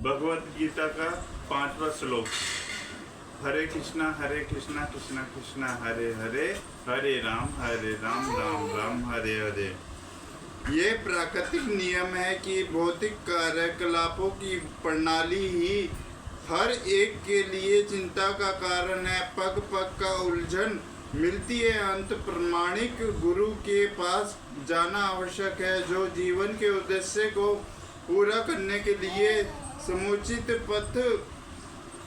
भगवत गीता का 5वां श्लोक। हरे कृष्णा कृष्णा कृष्णा हरे हरे, हरे राम राम राम हरे हरे। ये प्राकृतिक नियम है कि भौतिक कार्यकलापों की प्रणाली ही हर एक के लिए चिंता का कारण है। पग पग का उलझन मिलती है। अंत प्रमाणिक गुरु के पास जाना आवश्यक है, जो जीवन के उद्देश्य को पूरा करने के लिए समुचित पथ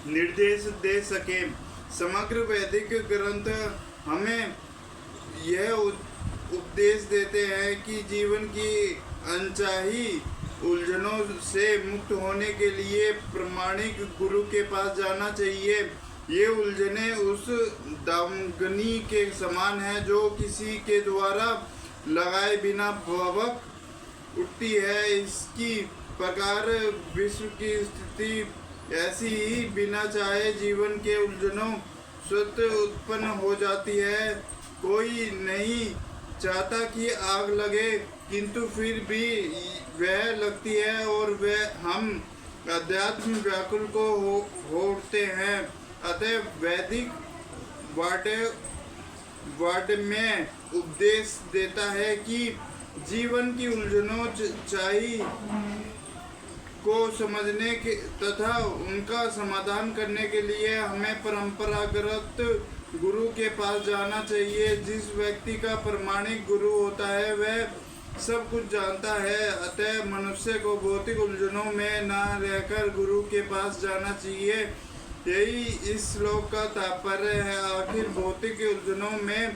निर्देश दे सके। समग्र वैदिक ग्रंथ हमें यह उपदेश देते हैं कि जीवन की अनचाही उलझनों से मुक्त होने के लिए प्रामाणिक गुरु के पास जाना चाहिए। ये उलझने उस दामगनी के समान है जो किसी के द्वारा लगाए बिना भवक उठती है। इसकी प्रकार विश्व की स्थिति ऐसी ही बिना चाहे जीवन के उलझनों स्वतः उत्पन्न हो जाती है। कोई नहीं चाहता कि आग लगे, किंतु फिर भी वह लगती है और वह हम अध्यात्म व्याकुल को होते हैं। अतः वैदिक वाड में उपदेश देता है कि जीवन की उलझनों चाही को समझने के तथा उनका समाधान करने के लिए हमें परंपरागत गुरु के पास जाना चाहिए। जिस व्यक्ति का प्रामाणिक गुरु होता है वह सब कुछ जानता है। अतः मनुष्य को भौतिक उलझनों में न रहकर गुरु के पास जाना चाहिए। यही इस श्लोक का तात्पर्य है। आखिर भौतिक उलझनों में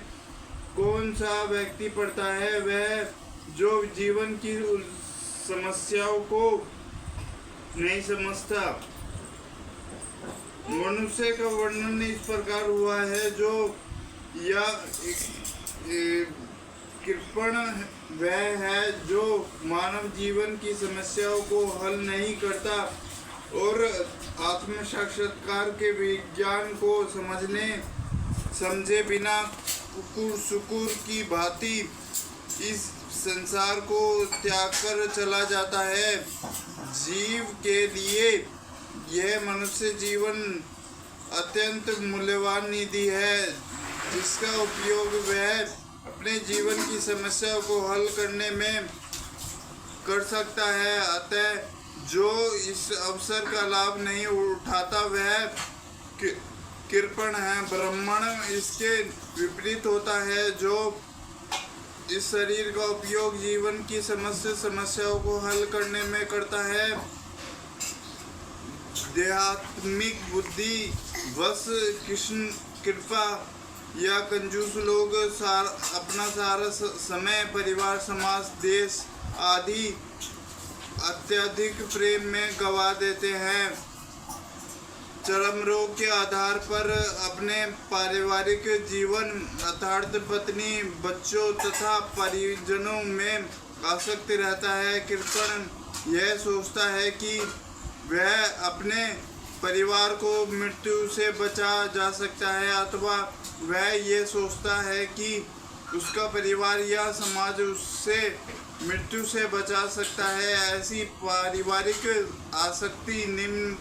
कौन सा व्यक्ति पड़ता है? वह जो जीवन की समस्याओं को नहीं समझता। मनुष्य का वर्णन इस प्रकार हुआ है, जो या कृपण वह है जो मानव जीवन की समस्याओं को हल नहीं करता और आत्म साक्षात्कार के विज्ञान को समझे बिना कुकुर सुकुर की भांति इस संसार को त्याग कर चला जाता है। जीव के लिए यह मनुष्य जीवन अत्यंत मूल्यवान निधि है, जिसका उपयोग वह अपने जीवन की समस्याओं को हल करने में कर सकता है। अतः जो इस अवसर का लाभ नहीं उठाता वह कृपण है। ब्राह्मण इसके विपरीत होता है, जो इस शरीर का उपयोग जीवन की समस्याओं को हल करने में करता है। देहात्मिक बुद्धि वश कृष्ण कृपा या कंजूस लोग अपना सारा समय परिवार, समाज, देश आदि अत्यधिक प्रेम में गवा देते हैं। चरम रोग के आधार पर अपने पारिवारिक जीवन, अर्थात पत्नी, बच्चों तथा परिजनों में आसक्त रहता है। कृपण यह सोचता है कि वह अपने परिवार को मृत्यु से बचा जा सकता है, अथवा वह यह सोचता है कि उसका परिवार या समाज उससे मृत्यु से बचा सकता है। ऐसी पारिवारिक आसक्ति निम्न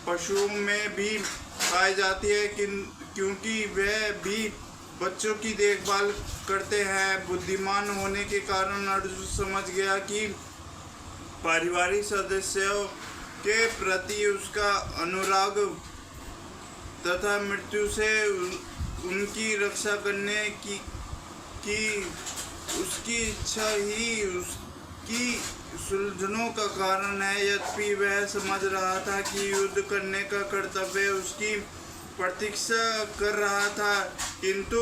पशुओं में भी पाई जाती है, क्योंकि वह भी बच्चों की देखभाल करते हैं। बुद्धिमान होने के कारण अर्जुन समझ गया कि पारिवारिक सदस्यों के प्रति उसका अनुराग तथा मृत्यु से उनकी रक्षा करने की उसकी इच्छा ही उसकी सुलझनों का कारण है। यद्यपि वह समझ रहा था कि युद्ध करने का कर्तव्य उसकी प्रतीक्षा कर रहा था, किंतु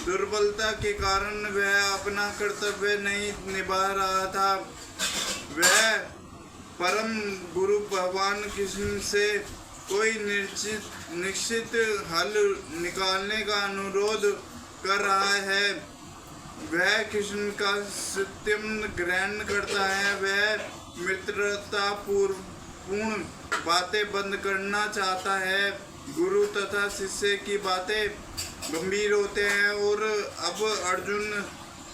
दुर्बलता के कारण वह अपना कर्तव्य नहीं निभा रहा था। वह परम गुरु भगवान कृष्ण से कोई निश्चित हल निकालने का अनुरोध कर रहा है। वह कृष्ण का सत्यम ग्रहण करता है। वह मित्रता पूर्ण बातें बंद करना चाहता है। गुरु तथा शिष्य की बातें गंभीर होते हैं और अब अर्जुन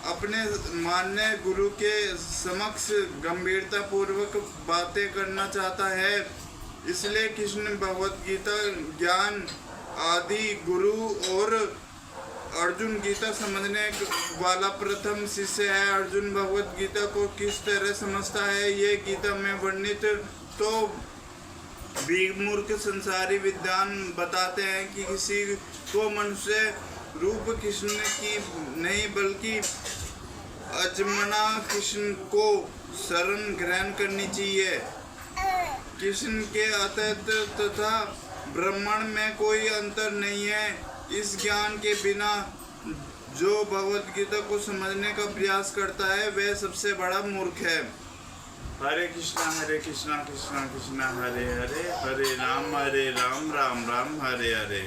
अपने मान्य गुरु के समक्ष गंभीरता पूर्वक बातें करना चाहता है। इसलिए कृष्ण भगवत गीता ज्ञान आदि गुरु और अर्जुन गीता समझने वाला प्रथम शिष्य है। अर्जुन भगवत गीता को किस तरह समझता है, ये गीता में वर्णित तो मूर्ख संसारी विद्वान बताते हैं कि किसी को मनुष्य रूप कृष्ण की नहीं बल्कि अजमना कृष्ण को शरण ग्रहण करनी चाहिए। कृष्ण के अतत तथा ब्रह्मांड में कोई अंतर नहीं है। इस ज्ञान के बिना जो भगवत गीता को समझने का प्रयास करता है वह सबसे बड़ा मूर्ख है। हरे कृष्णा कृष्णा कृष्णा हरे हरे, हरे राम राम राम हरे हरे।